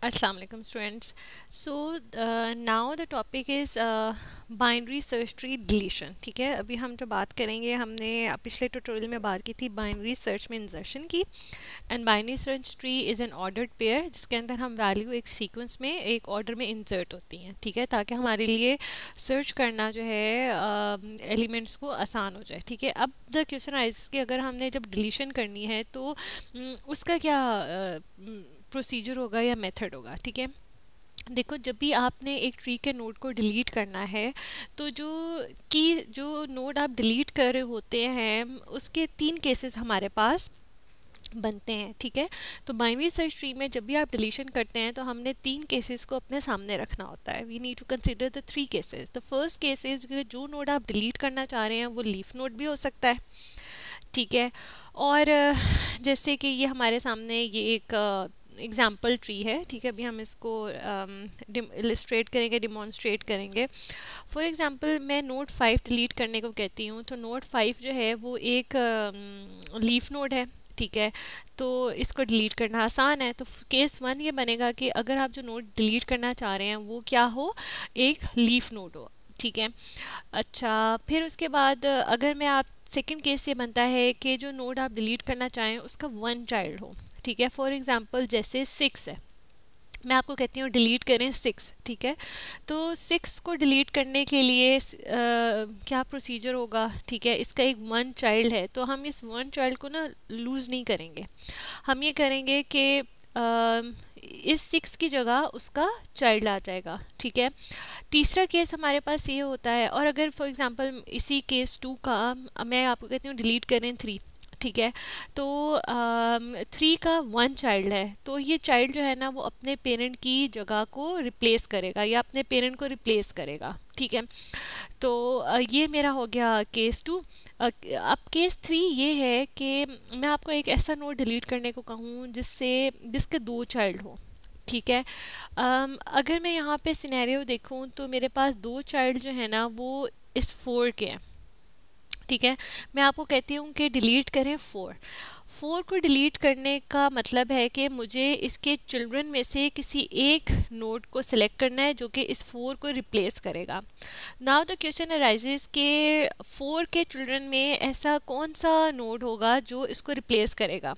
Assalamu alaikum students. Now the topic is binary search tree deletion. ठीक है, अभी हम जो बात करेंगे, हमने पिछले ट्यूटोरियल में बात की थी बाइनरी सर्च में इंसर्शन की. And binary search tree is an ordered pair जिसके अंदर हम वैल्यू एक सीक्वेंस में एक ऑर्डर में इंसर्ट होती हैं. ठीक है, ताकि हमारे लिए सर्च करना जो है एलिमेंट्स को आसान हो जाए. ठीक है, अब द क्वेश्चन राइजेस कि अगर हमने जब डिलीशन करनी है तो उसका क्या प्रोसीजर होगा या मेथड होगा. ठीक है, देखो, जब भी आपने एक ट्री के नोड को डिलीट करना है तो जो नोड आप डिलीट कर रहे होते हैं उसके 3 केसेस हमारे पास बनते हैं. ठीक है, तो बाइनरी सर्च ट्री में जब भी आप डिलीशन करते हैं तो हमने 3 केसेस को अपने सामने रखना होता है. We need to consider the 3 cases. The first case is जो नोड आप डिलीट करना चाह रहे हैं वो लीफ नोड भी हो सकता है. ठीक है, और जैसे कि ये हमारे सामने ये एक एग्जाम्पल ट्री है. ठीक है, अभी हम इसको इलिस्ट्रेट करेंगे, डिमॉन्स्ट्रेट करेंगे. फॉर एग्जांपल मैं नोड 5 डिलीट करने को कहती हूँ, तो नोड 5 जो है वो एक लीफ नोड है. ठीक है, तो इसको डिलीट करना आसान है. तो केस 1 ये बनेगा कि अगर आप जो नोड डिलीट करना चाह रहे हैं वो क्या हो, एक लीफ नोड हो. ठीक है, अच्छा, फिर उसके बाद अगर मैं आप सेकंड केस ये बनता है कि जो नोड आप डिलीट करना चाहें उसका 1 चाइल्ड हो. ठीक है, फॉर एग्जांपल जैसे 6 है, मैं आपको कहती हूँ डिलीट करें 6. ठीक है, तो 6 को डिलीट करने के लिए क्या प्रोसीजर होगा. ठीक है, इसका एक 1 चाइल्ड है, तो हम इस 1 चाइल्ड को ना लूज़ नहीं करेंगे. हम ये करेंगे कि इस 6 की जगह उसका चाइल्ड आ जाएगा. ठीक है, तीसरा केस हमारे पास ये होता है. और अगर फॉर एग्जांपल इसी केस 2 का मैं आपको कहती हूँ डिलीट करें 3. ठीक है, तो 3 का 1 चाइल्ड है, तो ये चाइल्ड जो है ना वो अपने पेरेंट की जगह को रिप्लेस करेगा या अपने पेरेंट को रिप्लेस करेगा. ठीक है, तो ये मेरा हो गया केस 2. अब केस 3 ये है कि मैं आपको एक ऐसा नोड डिलीट करने को कहूँ जिसके 2 चाइल्ड हो. ठीक है, अगर मैं यहाँ पे सिनेरियो देखूँ तो मेरे पास 2 चाइल्ड जो है ना वो इस 4 के हैं. ठीक है, मैं आपको कहती हूँ कि डिलीट करें 4 को डिलीट करने का मतलब है कि मुझे इसके चिल्ड्रन में से किसी एक नोड को सिलेक्ट करना है जो कि इस 4 को रिप्लेस करेगा. नाउ द क्वेश्चन अराइजेस के 4 के चिल्ड्रन में ऐसा कौन सा नोड होगा जो इसको रिप्लेस करेगा.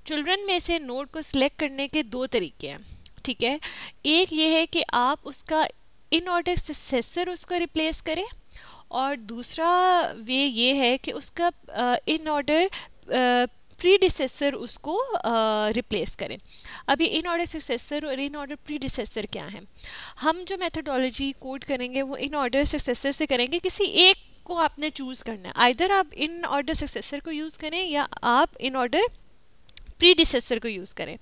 चिल्ड्रन में से नोड को सिलेक्ट करने के 2 तरीके हैं. ठीक है, एक ये है कि आप उसका इन ऑर्डर सक्सेसर उसको रिप्लेस करें, और दूसरा वे ये है कि उसका इन ऑर्डर प्रीडिसेसर उसको रिप्लेस करें. अभी इन ऑर्डर सक्सेसर और इन ऑर्डर प्रीडिसेसर क्या है. हम जो मेथडोलॉजी कोड करेंगे वो इन ऑर्डर सक्सेसर से करेंगे. किसी एक को आपने चूज़ करना है, आइदर आप इन ऑर्डर सक्सेसर को यूज़ करें या आप इन ऑर्डर प्रीडिसेसर को यूज़ करें.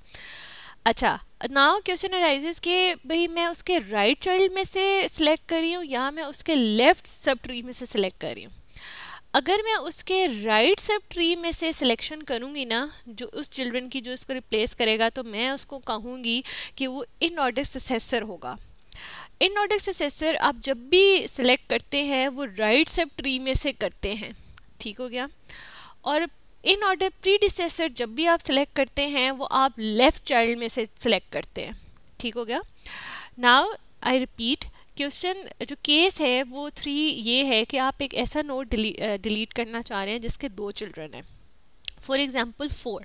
अच्छा, नाउ क्वेश्चन अराइजेस कि भाई मैं उसके राइट चाइल्ड में से सिलेक्ट कर रही हूँ या मैं उसके लेफ्ट सब ट्री में से सिलेक्ट कर रही हूँ. अगर मैं उसके राइट सब ट्री में से सिलेक्शन करूँगी ना, जो उस चिल्ड्रन की जो इसको रिप्लेस करेगा, तो मैं उसको कहूँगी कि वो इन ऑर्डर सक्सेसर होगा. इन ऑर्डर सक्सेसर आप जब भी सिलेक्ट करते हैं वो राइट सब ट्री में से करते हैं. ठीक हो गया, और इन ऑर्डर प्रीडिसेसर जब भी आप सिलेक्ट करते हैं वो आप लेफ्ट चाइल्ड में से सिलेक्ट करते हैं. ठीक हो गया. नाउ आई रिपीट, क्वेश्चन जो केस है वो 3 ये है कि आप एक ऐसा नोड डिलीट करना चाह रहे हैं जिसके 2 चिल्ड्रन हैं. For example 4.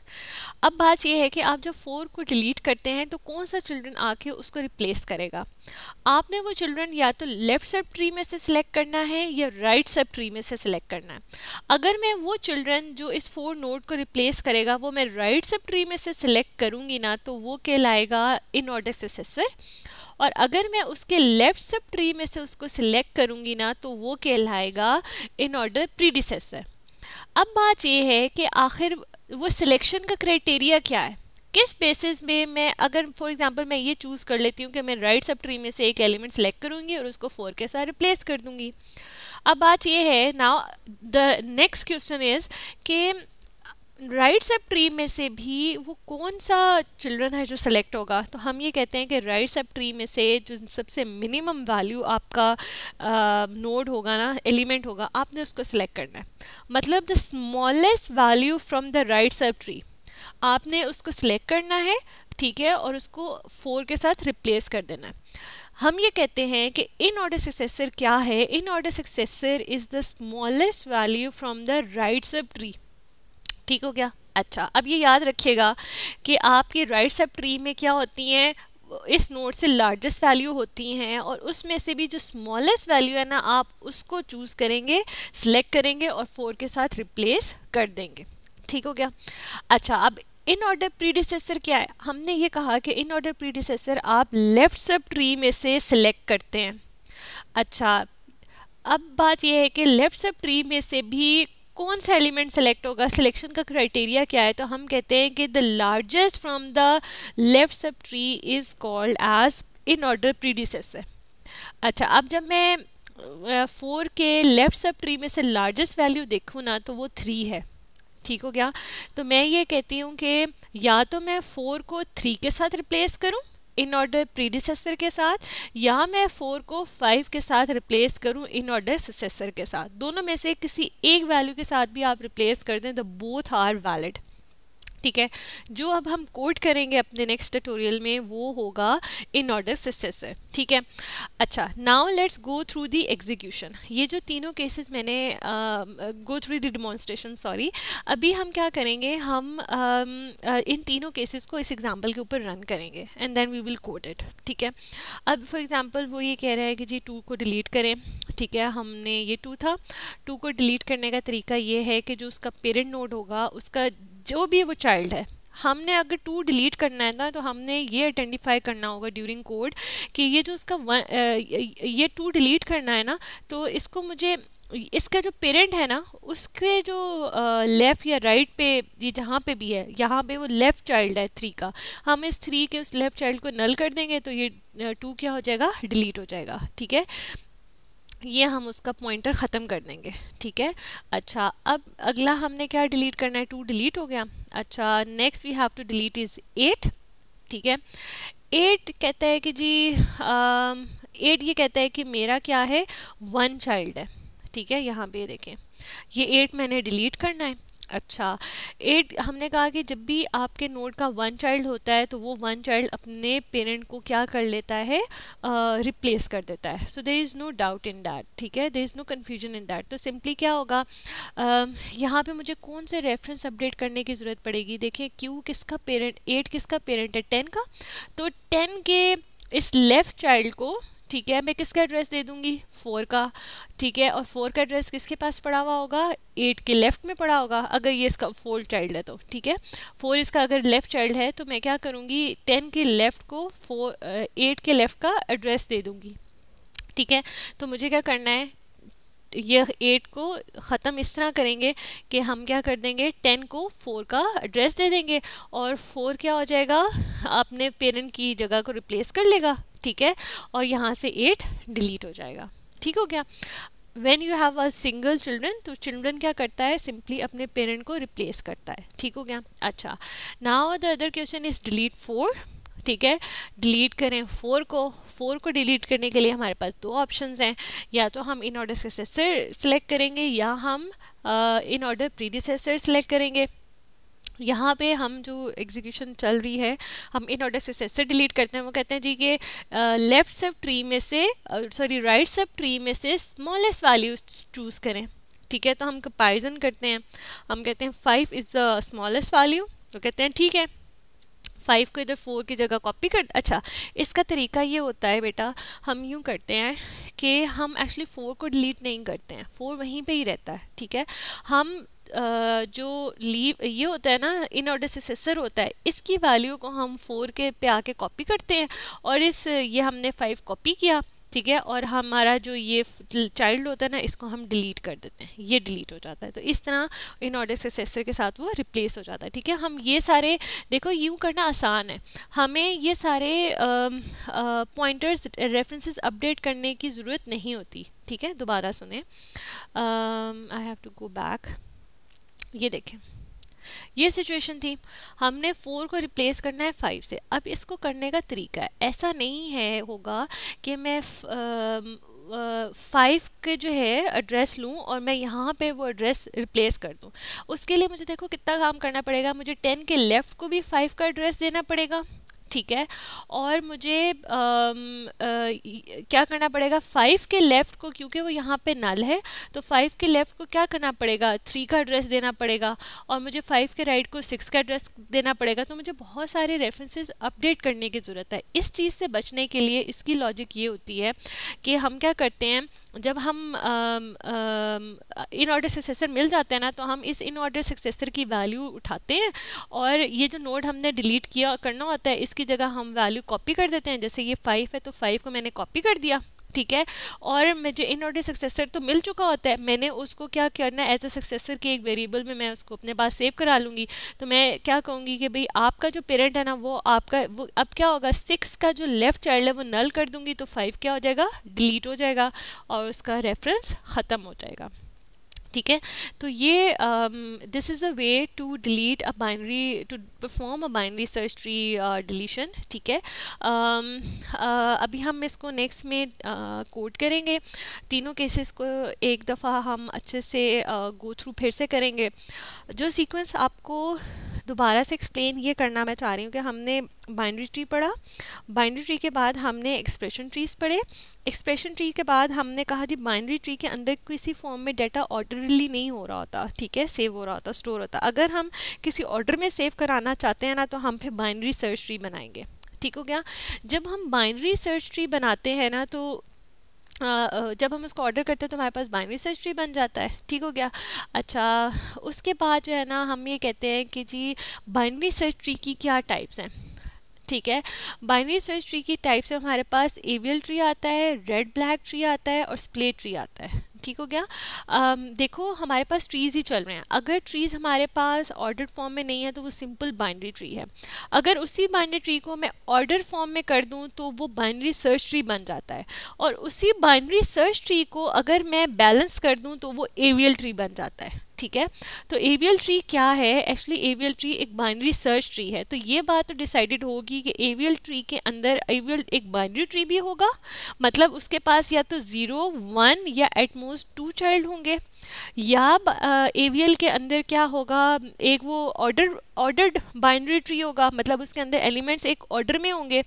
अब बात यह है कि आप जब 4 को डिलीट करते हैं तो कौन सा चिल्ड्रन आके उसको रिप्लेस करेगा. आपने वो चिल्ड्रन या तो लेफ्ट सब ट्री में से सिलेक्ट करना है या राइट सब ट्री में से सिलेक्ट करना है. अगर मैं वो चिल्ड्रन जो इस 4 नोड को रिप्लेस करेगा वो मैं राइट सब ट्री में से सिलेक्ट करूँगी ना, तो वो कहलाएगा इन ऑर्डर सक्सेसर. और अगर मैं उसके लेफ्ट सब ट्री में से उसको सिलेक्ट करूँगी ना, तो वो कहलाएगा इन ऑर्डर प्रीडिसेसर. अब बात ये है कि आखिर वो सिलेक्शन का क्राइटेरिया क्या है, किस बेसिस में मैं, अगर फॉर एग्जांपल मैं ये चूज़ कर लेती हूँ कि मैं राइट सब ट्री में से एक एलिमेंट सेलेक्ट करूँगी और उसको 4 के साथ रिप्लेस कर दूँगी. अब बात ये है, now the next question is कि राइट सब ट्री में से भी वो कौन सा चिल्ड्रन है जो सेलेक्ट होगा. तो हम ये कहते हैं कि राइट सब ट्री में से जो सबसे मिनिमम वैल्यू आपका नोड होगा ना, एलिमेंट होगा, आपने उसको सेलेक्ट करना है. मतलब the smallest value from the right sub tree आपने उसको सिलेक्ट करना है ठीक है, और उसको 4 के साथ रिप्लेस कर देना है। हम ये कहते हैं कि इन ऑर्डर सक्सेसर क्या है, in order successor is the smallest value from the right sub tree. ठीक हो गया। अच्छा, अब ये याद रखिएगा कि आपकी राइट सब ट्री में क्या होती हैं, इस नोड से लार्जेस्ट वैल्यू होती हैं, और उसमें से भी जो स्मॉलेस्ट वैल्यू है ना, आप उसको चूज़ करेंगे, सिलेक्ट करेंगे और 4 के साथ रिप्लेस कर देंगे। ठीक हो गया। अच्छा, अब इन ऑर्डर प्रीडिसेसर क्या है, हमने ये कहा कि इन ऑर्डर प्रीडिसेसर आप लेफ्ट सब ट्री में से सिलेक्ट करते हैं। अच्छा, अब बात यह है कि लेफ्ट सब ट्री में से भी कौन सा एलिमेंट सेलेक्ट होगा, सिलेक्शन का क्राइटेरिया क्या है, तो हम कहते हैं कि the largest from the left subtree is called as inorder predecessor. अच्छा, अब जब मैं 4 के लेफ्ट सब ट्री में से लार्जेस्ट वैल्यू देखूँ ना, तो वो 3 है। ठीक हो गया। तो मैं ये कहती हूँ कि या तो मैं 4 को 3 के साथ रिप्लेस करूँ इन ऑर्डर प्रीडिसेसर के साथ, या मैं 4 को 5 के साथ रिप्लेस करूं इन ऑर्डर सक्सेसर के साथ। दोनों में से किसी एक वैल्यू के साथ भी आप रिप्लेस कर दें तो बोथ आर वैलिड। ठीक है, जो अब हम कोड करेंगे अपने नेक्स्ट ट्यूटोरियल में वो होगा इन ऑर्डर सक्सेसर। ठीक है। अच्छा, now let's go through the execution. ये जो तीनों केसेस मैंने go through the demonstration, sorry, अभी हम क्या करेंगे, हम इन तीनों केसेस को इस एग्जांपल के ऊपर रन करेंगे and then we will code it. ठीक है। अब फॉर एग्जांपल वो ये कह रहा है कि जी 2 को डिलीट करें। ठीक है, हमने ये 2 था, 2 को डिलीट करने का तरीका ये है कि जो उसका पेरेंट नोड होगा, उसका जो भी वो चाइल्ड है, हमने अगर 2 डिलीट करना है ना, तो हमने ये आइडेंटिफाई करना होगा ड्यूरिंग कोड कि ये जो उसका ये 2 डिलीट करना है ना, तो इसको मुझे इसका जो पेरेंट है ना, उसके जो लेफ़्ट या राइट पे, ये जहाँ पे भी है, यहाँ पे वो लेफ़्ट चाइल्ड है 3 का, हम इस 3 के उस लेफ़्ट चाइल्ड को नल कर देंगे तो ये 2 क्या हो जाएगा, डिलीट हो जाएगा। ठीक है, ये हम उसका पॉइंटर ख़त्म कर देंगे। ठीक है। अच्छा, अब अगला हमने क्या डिलीट करना है, 2 डिलीट हो गया। अच्छा, next we have to delete is 8। ठीक है, 8 कहता है कि जी 8 ये कहता है कि मेरा क्या है, 1 चाइल्ड है। ठीक है, यहाँ पे देखें, ये 8 मैंने डिलीट करना है। अच्छा, 8 हमने कहा कि जब भी आपके नोड का 1 चाइल्ड होता है तो वो 1 चाइल्ड अपने पेरेंट को क्या कर लेता है, रिप्लेस कर देता है। So there is no doubt in that. ठीक है, there is no confusion in that. तो सिंपली क्या होगा, यहाँ पे मुझे कौन से रेफरेंस अपडेट करने की ज़रूरत पड़ेगी। देखिए, क्यू किसका पेरेंट, 8 किसका पेरेंट है, 10 का, तो 10 के इस लेफ़्ट चाइल्ड को, ठीक है, मैं किसका एड्रेस दे दूंगी, 4 का। ठीक है, और 4 का एड्रेस किसके पास पड़ा हुआ होगा, 8 के लेफ्ट में पड़ा होगा, अगर ये इसका 4 चाइल्ड है तो। ठीक है, 4 इसका अगर लेफ्ट चाइल्ड है तो मैं क्या करूँगी, 10 के लेफ्ट को 8 के लेफ्ट का एड्रेस दे दूँगी। ठीक है, तो मुझे क्या करना है, ये 8 को ख़त्म इस तरह करेंगे कि हम क्या कर देंगे, 10 को 4 का एड्रेस दे देंगे और 4 क्या हो जाएगा, अपने पेरेंट की जगह को रिप्लेस कर लेगा। ठीक है, और यहाँ से 8 डिलीट हो जाएगा। ठीक हो गया। When you have a single children, तो चिल्ड्रन क्या करता है, सिंपली अपने पेरेंट को रिप्लेस करता है। ठीक हो गया। अच्छा, now the other question is delete 4। ठीक है, डिलीट करें 4 को। 4 को डिलीट करने के लिए हमारे पास 2 ऑप्शंस हैं, या तो हम इन ऑर्डर सक्सेसर सेलेक्ट करेंगे या हम इन ऑर्डर प्रीडिसेसर सेलेक्ट करेंगे। यहाँ पे हम जो एग्जीक्यूशन चल रही है, हम इन ऑर्डर सक्सेसर डिलीट करते हैं। वो कहते हैं जी कि लेफ्ट सब ट्री में से, सॉरी राइट सब ट्री में से स्मॉलेस्ट वैल्यू चूज़ करें। ठीक है, तो हम कंपैरिजन करते हैं, हम कहते हैं 5 इज़ द स्मॉलेस्ट वैल्यू, तो कहते हैं ठीक है, 5 को इधर 4 की जगह कॉपी कर। अच्छा, इसका तरीका ये होता है बेटा, हम यूँ करते हैं कि हम एक्चुअली 4 को डिलीट नहीं करते हैं, 4 वहीं पे ही रहता है। ठीक है, हम जो लीव ये होता है ना, इन ऑर्डर सक्सेसर होता है, इसकी वैल्यू को हम 4 के पे आके कॉपी करते हैं, और ये हमने 5 कॉपी किया। ठीक है, और हमारा जो ये चाइल्ड होता है ना, इसको हम डिलीट कर देते हैं, ये डिलीट हो जाता है। तो इस तरह इन ऑर्डर सक्सेसर के साथ वो रिप्लेस हो जाता है। ठीक है, हम ये सारे, देखो यूँ करना आसान है, हमें ये सारे पॉइंटर्स रेफरेंसेस अपडेट करने की ज़रूरत नहीं होती। ठीक है, दोबारा सुने, I have to go back. ये देखें, ये सिचुएशन थी, हमने 4 को रिप्लेस करना है 5 से। अब इसको करने का तरीका है, ऐसा नहीं है होगा कि मैं 5 के जो है एड्रेस लूँ और मैं यहाँ पे वो एड्रेस रिप्लेस कर दूँ। उसके लिए मुझे देखो कितना काम करना पड़ेगा, मुझे 10 के लेफ़्ट को भी 5 का एड्रेस देना पड़ेगा। ठीक है। और मुझे क्या करना पड़ेगा, 5 के लेफ़्ट को, क्योंकि वो यहाँ पे नल है तो 5 के लेफ़्ट को क्या करना पड़ेगा, 3 का एड्रेस देना पड़ेगा, और मुझे 5 के राइट को 6 का एड्रेस देना पड़ेगा। तो मुझे बहुत सारे रेफरेंसेस अपडेट करने की ज़रूरत है। इस चीज़ से बचने के लिए इसकी लॉजिक ये होती है कि हम क्या करते हैं, जब हम इन ऑर्डर सक्सेसर मिल जाते हैं ना, तो हम इस इन ऑर्डर सक्सेसर की वैल्यू उठाते हैं और ये जो नोड हमने डिलीट किया करना होता है इसकी जगह हम वैल्यू कॉपी कर देते हैं। जैसे ये 5 है तो 5 को मैंने कॉपी कर दिया, ठीक है। और मुझे इन ऑर्डर सक्सेसर तो मिल चुका होता है, मैंने उसको क्या करना है, एज अ सक्सेसर के एक वेरिएबल में मैं उसको अपने पास सेव करा लूँगी। तो मैं क्या कहूँगी कि भाई आपका जो पेरेंट है ना, वो आपका वो अब क्या होगा, 6 का जो लेफ्ट चाइल्ड है वो नल कर दूँगी तो 5 क्या हो जाएगा, डिलीट हो जाएगा और उसका रेफरेंस ख़त्म हो जाएगा, ठीक है। तो ये this is a way to delete a binary, to perform a binary search tree deletion, ठीक है। अभी हम इसको नेक्स्ट में कोड करेंगे, तीनों केसेस को एक दफ़ा हम अच्छे से गो थ्रू फिर से करेंगे। जो सीक्वेंस आपको दोबारा से एक्सप्लेन ये करना मैं चाह रही हूँ कि हमने बाइनरी ट्री पढ़ा, बाइनरी ट्री के बाद हमने एक्सप्रेशन ट्रीज पढ़े, एक्सप्रेशन ट्री के बाद हमने कहा जी बाइनरी ट्री के अंदर किसी फॉर्म में डाटा ऑर्डरली नहीं हो रहा होता, ठीक है, सेव हो रहा होता, स्टोर होता। अगर हम किसी ऑर्डर में सेव कराना चाहते हैं ना, तो हम फिर बाइनरी सर्च ट्री बनाएंगे, ठीक हो गया। जब हम बाइनरी सर्च ट्री बनाते हैं ना, तो जब हम उसको ऑर्डर करते हैं तो हमारे पास बाइनरी सर्च ट्री बन जाता है, ठीक हो गया। अच्छा, उसके बाद जो है ना हम ये कहते हैं कि जी बाइनरी सर्च ट्री की क्या टाइप्स हैं, ठीक है। बाइनरी सर्च ट्री की टाइप्स में हमारे पास एवियल ट्री आता है, रेड ब्लैक ट्री आता है और स्प्लिट ट्री आता है, ठीक हो गया। देखो हमारे पास ट्रीज़ ही चल रहे हैं, अगर ट्रीज़ हमारे पास ऑर्डर फॉर्म में नहीं है तो वो सिंपल बाइनरी ट्री है। अगर उसी बाइनरी ट्री को मैं ऑर्डर फॉर्म में कर दूं तो वो बाइनरी सर्च ट्री बन जाता है, और उसी बाइनरी सर्च ट्री को अगर मैं बैलेंस कर दूं तो वो एवियल ट्री बन जाता है, ठीक है। तो एवियल ट्री क्या है, एक्चुअली एवियल ट्री एक बाइनरी सर्च ट्री है। तो ये बात तो डिसाइडेड होगी कि एवियल ट्री के अंदर एवियल एक बाइनरी ट्री भी होगा, मतलब उसके पास या तो 0, 1 या एटमोस्ट 2 चाइल्ड होंगे, या एवियल के अंदर क्या होगा, एक वो ऑर्डर्ड बाइनरी ट्री होगा, मतलब उसके अंदर एलिमेंट्स एक ऑर्डर में होंगे,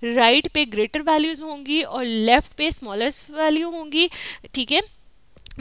राइट पे ग्रेटर वैल्यूज़ होंगी और लेफ्ट पे स्मॉलेस्ट वैल्यू होंगी, ठीक है।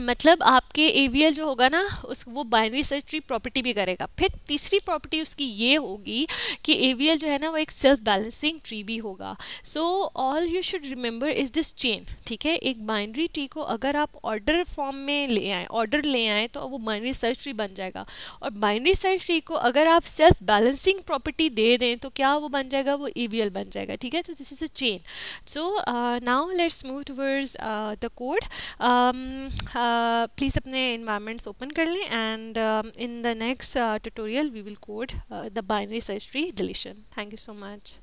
मतलब आपके एवीएल जो होगा ना, उस वो बाइनरी सर्च ट्री प्रॉपर्टी भी करेगा। फिर तीसरी प्रॉपर्टी उसकी ये होगी कि एवीएल जो है ना वो एक सेल्फ बैलेंसिंग ट्री भी होगा। So all you should remember is this chain, ठीक है। एक बाइनरी ट्री को अगर आप ऑर्डर फॉर्म में ले आए, ऑर्डर ले आए, तो वो बाइनरी सर्च ट्री बन जाएगा, और बाइनरी सर्च ट्री को अगर आप सेल्फ बैलेंसिंग प्रॉपर्टी दे दें तो क्या वो बन जाएगा, वो एवीएल बन जाएगा, ठीक है। तो this is a chain. So now let's move towards the code. Please अपने environments ओपन कर लें, and in the next tutorial we will code the binary search tree deletion. Thank you so much.